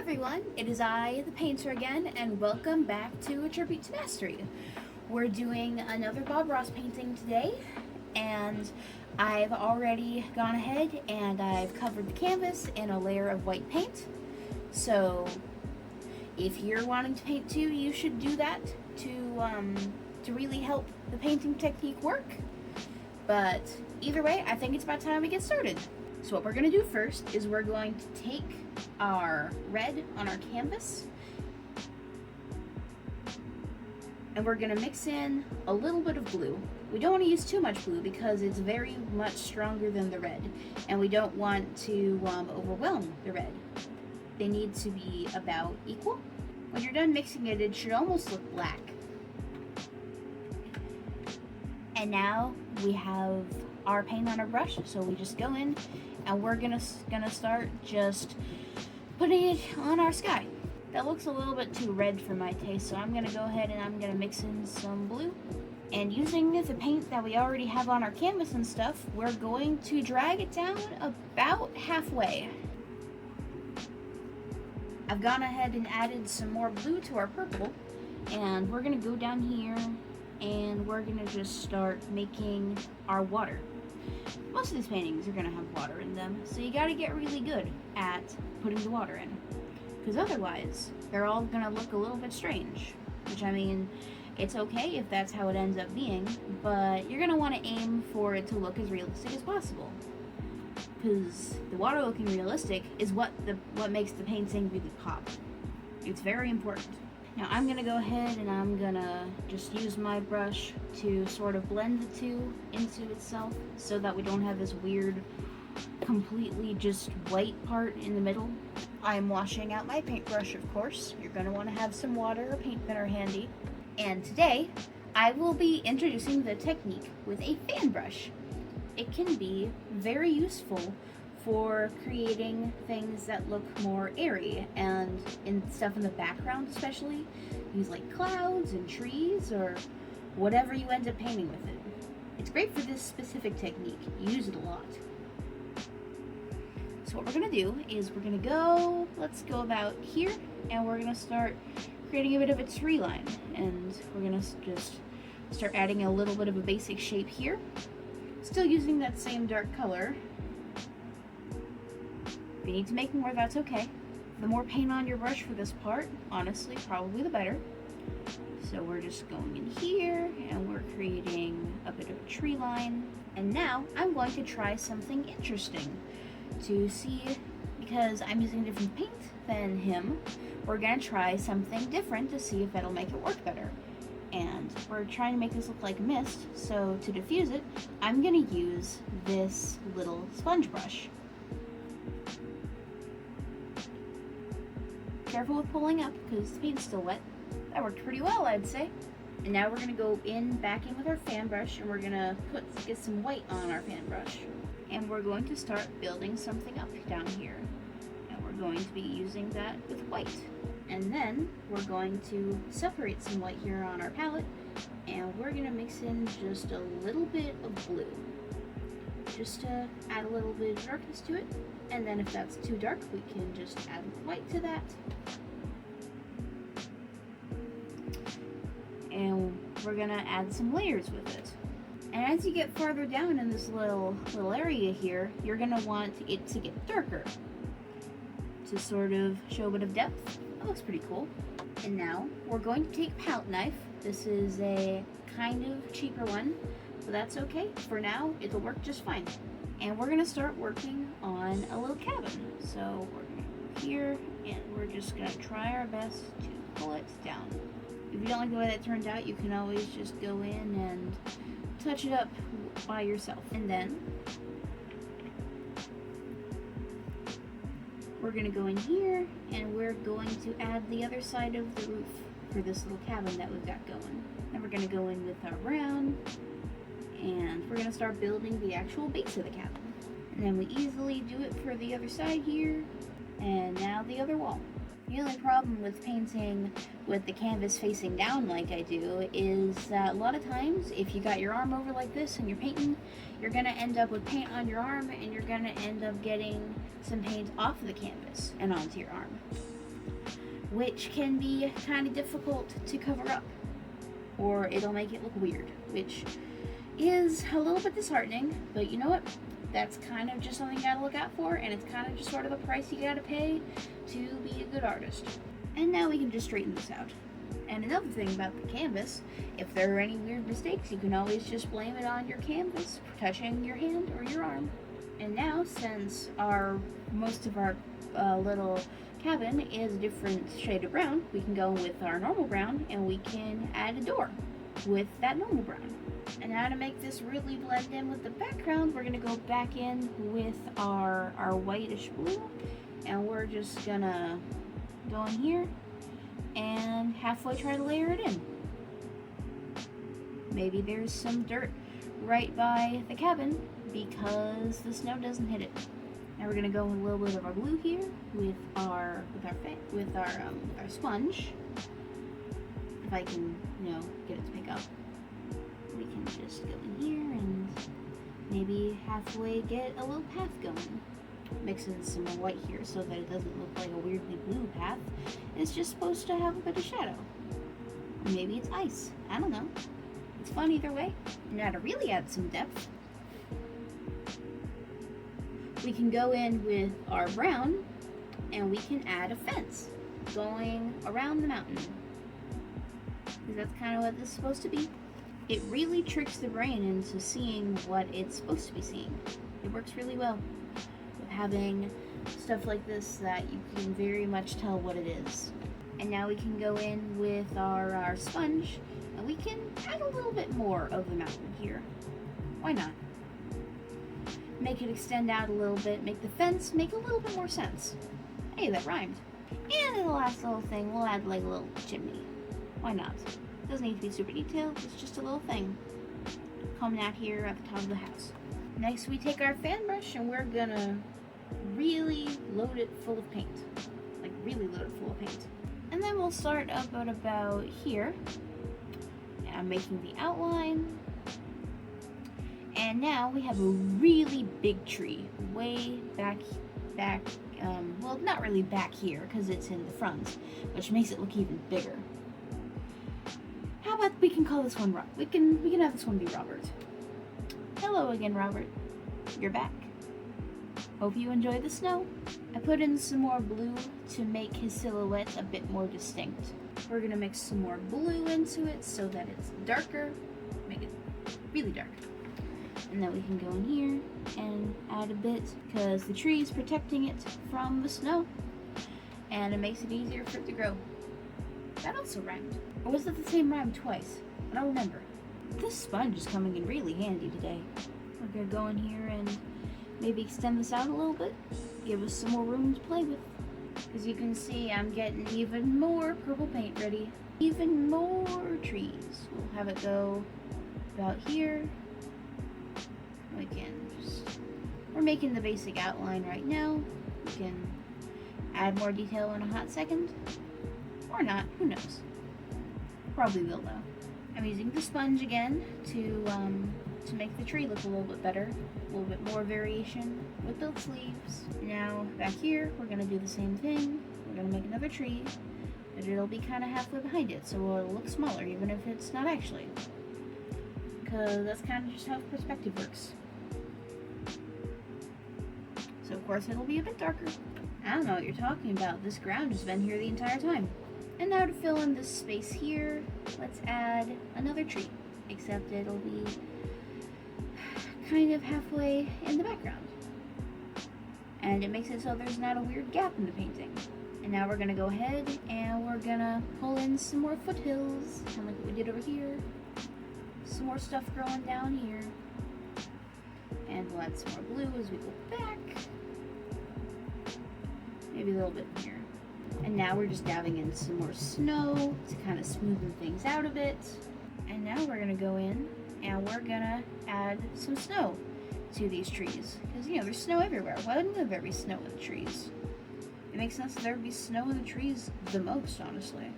everyone, it is I, the painter again, and welcome back to A Tribute to Mastery. We're doing another Bob Ross painting today, and I've already gone ahead and I've covered the canvas in a layer of white paint. So if you're wanting to paint too, you should do that to really help the painting technique work. But either way, I think it's about time we get started. So what we're going to do first is we're going to take our red on our canvas and we're going to mix in a little bit of blue. We don't want to use too much blue because it's very much stronger than the red, and we don't want to overwhelm the red. They need to be about equal. When you're done mixing it, it should almost look black. And now we have our paint on our brush, so we just go in and we're gonna start just putting it on our sky. That looks a little bit too red for my taste, so I'm gonna go ahead and I'm gonna mix in some blue. And using the paint that we already have on our canvas and stuff, we're going to drag it down about halfway. I've gone ahead and added some more blue to our purple, and we're gonna go down here and we're gonna just start making our water. Most of these paintings are gonna have water in them, so you gotta get really good at putting the water in, because otherwise they're all gonna look a little bit strange. Which, I mean, it's okay if that's how it ends up being, but you're gonna want to aim for it to look as realistic as possible, because the water looking realistic is what makes the painting really pop. It's very important. Now I'm gonna go ahead and I'm gonna just use my brush to sort of blend the two into itself so that we don't have this weird, completely just white part in the middle. I'm washing out my paintbrush, of course. You're gonna wanna have some water or paint thinner handy. And today, I will be introducing the technique with a fan brush. It can be very useful for creating things that look more airy and in stuff in the background, especially things like clouds and trees or whatever you end up painting with it. It's great for this specific technique. You use it a lot. So what we're gonna do is let's go about here, and we're gonna start creating a bit of a tree line, and we're gonna just start adding a little bit of a basic shape here, still using that same dark color. If you need to make more, that's okay. The more paint on your brush for this part, honestly, probably the better. So we're just going in here and we're creating a bit of a tree line. And now I'm going to try something interesting to see, because I'm using different paint than him. We're gonna try something different to see if it'll make it work better. And we're trying to make this look like mist, so to diffuse it, I'm gonna use this little sponge brush. Careful with pulling up, because the paint's still wet. That worked pretty well, I'd say. And now we're gonna go back in with our fan brush, and we're gonna get some white on our fan brush. And we're going to start building something up down here. And we're going to be using that with white. And then we're going to separate some white here on our palette, and we're gonna mix in just a little bit of blue, just to add a little bit of darkness to it. And then if that's too dark, we can just add white to that. And we're gonna add some layers with it. And as you get farther down in this little area here, you're gonna want it to get darker to sort of show a bit of depth. That looks pretty cool. And now we're going to take a palette knife. This is a kind of cheaper one, but that's okay. For now, it'll work just fine. And we're gonna start working on a little cabin. So we're gonna go here, and we're just gonna try our best to pull it down. If you don't like the way that turned out, you can always just go in and touch it up by yourself. And then we're gonna go in here, and we're going to add the other side of the roof for this little cabin that we've got going. Then we're gonna go in with our brown, and we're gonna start building the actual base of the cabin. And then we easily do it for the other side here, and now the other wall. The only problem with painting with the canvas facing down like I do is that a lot of times if you got your arm over like this and you're painting, you're going to end up with paint on your arm, and you're going to end up getting some paint off of the canvas and onto your arm. which can be kind of difficult to cover up, or it'll make it look weird, which is a little bit disheartening, but you know what? That's kind of just something you gotta look out for, and it's kind of just sort of a price you gotta pay to be a good artist. And now we can just straighten this out. And another thing about the canvas, if there are any weird mistakes, you can always just blame it on your canvas touching your hand or your arm. And now, since most of our little cabin is a different shade of brown, we can go with our normal brown and we can add a door with that normal brown. And now to make this really blend in with the background, we're going to go back in with our whitish blue, and we're just going to go in here and halfway try to layer it in. Maybe there's some dirt right by the cabin because the snow doesn't hit it. Now we're going to go with a little bit of our blue here with our sponge. If I can, get it to pick up. We can just go in here and maybe halfway get a little path going. Mix in some more white here so that it doesn't look like a weirdly blue path. It's just supposed to have a bit of shadow. Maybe it's ice. I don't know. It's fun either way. Now to really add some depth, we can go in with our brown and we can add a fence going around the mountain. Because that's kind of what this is supposed to be. It really tricks the brain into seeing what it's supposed to be seeing. It works really well with having stuff like this that you can very much tell what it is. And now we can go in with our sponge and we can add a little bit more of the mountain here. Why not? Make it extend out a little bit, make the fence make a little bit more sense. Hey, that rhymed. And in the last little thing, we'll add like a little chimney. Why not? Doesn't need to be super detailed, it's just a little thing coming out here at the top of the house. Next we take our fan brush and we're gonna really load it full of paint. Like really load it full of paint. And then we'll start up at about here. And I'm making the outline. And now we have a really big tree way back, well, not really back here because it's in the front, which makes it look even bigger. How about we can call this one Rob? We can have this one be Robert. Hello again, Robert. You're back. Hope you enjoy the snow. I put in some more blue to make his silhouette a bit more distinct. We're gonna mix some more blue into it so that it's darker. Make it really dark. And then we can go in here and add a bit because the tree is protecting it from the snow. And it makes it easier for it to grow. That also rhymed. Or was it the same rhyme twice? I don't remember. This sponge is coming in really handy today. We're gonna go in here and maybe extend this out a little bit. Give us some more room to play with. As you can see, I'm getting even more purple paint ready. Even more trees. We'll have it go about here. We're making the basic outline right now. We can add more detail in a hot second. Or not, who knows. Probably will though. I'm using the sponge again to make the tree look a little bit better. A little bit more variation with those leaves. Now back here, we're gonna do the same thing. We're gonna make another tree, but it'll be kind of halfway behind it, so it'll look smaller even if it's not actually. Because that's kind of just how perspective works. So of course it'll be a bit darker. I don't know what you're talking about. This ground has been here the entire time. And now to fill in this space here, let's add another tree. Except it'll be kind of halfway in the background. And it makes it so there's not a weird gap in the painting. And now we're gonna go ahead and we're gonna pull in some more foothills, kind of like what we did over here. Some more stuff growing down here. And we'll add some more blue as we go back. Maybe a little bit here. And now we're just dabbing in some more snow to kind of smoothen things out a bit. And now we're gonna go in and we're gonna add some snow to these trees. Because, there's snow everywhere. Why wouldn't there be snow in the trees? It makes sense that there would be snow in the trees the most, honestly.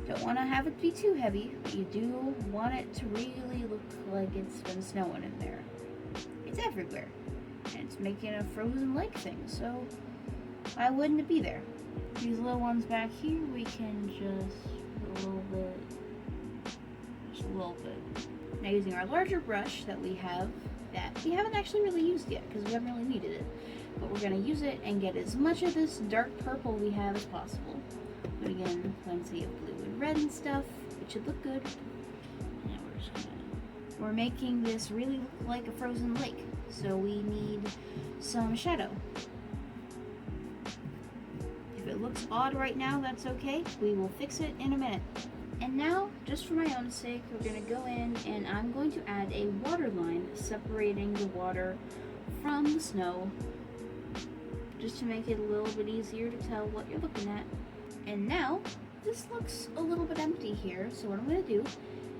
Don't want to have it be too heavy, but you do want it to really look like it's been snowing in there. It's everywhere. And it's making a frozen lake thing, so why wouldn't it be there? These little ones back here, we can just put a little bit, just a little bit. Now using our larger brush that we haven't actually really used yet because we haven't really needed it, but we're going to use it and get as much of this dark purple we have as possible. But again, plenty of blue and red and stuff. It should look good. Now we're making this really look like a frozen lake, so we need some shadow. If it looks odd right now, that's okay. We will fix it in a minute. And now, just for my own sake, we're going to go in and I'm going to add a water line separating the water from the snow, just to make it a little bit easier to tell what you're looking at. And now, this looks a little bit empty here, so what I'm going to do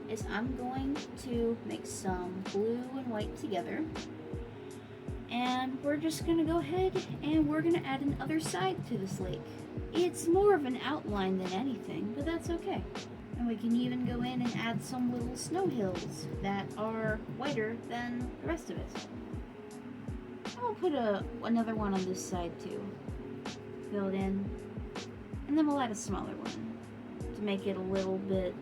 is I'm going to make some blue and white together. And we're just going to go ahead and we're going to add an other side to this lake. It's more of an outline than anything, but that's okay. And we can even go in and add some little snow hills that are whiter than the rest of it. I'll put another one on this side too. Fill it in. And then we'll add a smaller one to make it a little bit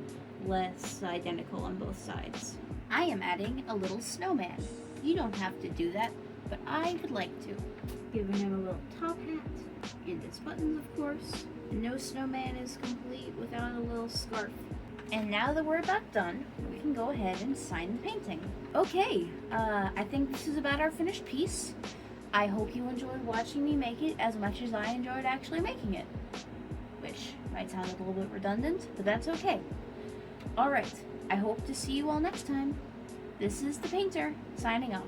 less identical on both sides. I am adding a little snowman. You don't have to do that, but I would like to. Giving him a little top hat and his buttons, of course. And no snowman is complete without a little scarf. And now that we're about done, we can go ahead and sign the painting. Okay, I think this is about our finished piece. I hope you enjoyed watching me make it as much as I enjoyed actually making it. Which might sound a little bit redundant, but that's okay. Alright, I hope to see you all next time. This is the Painter, signing off.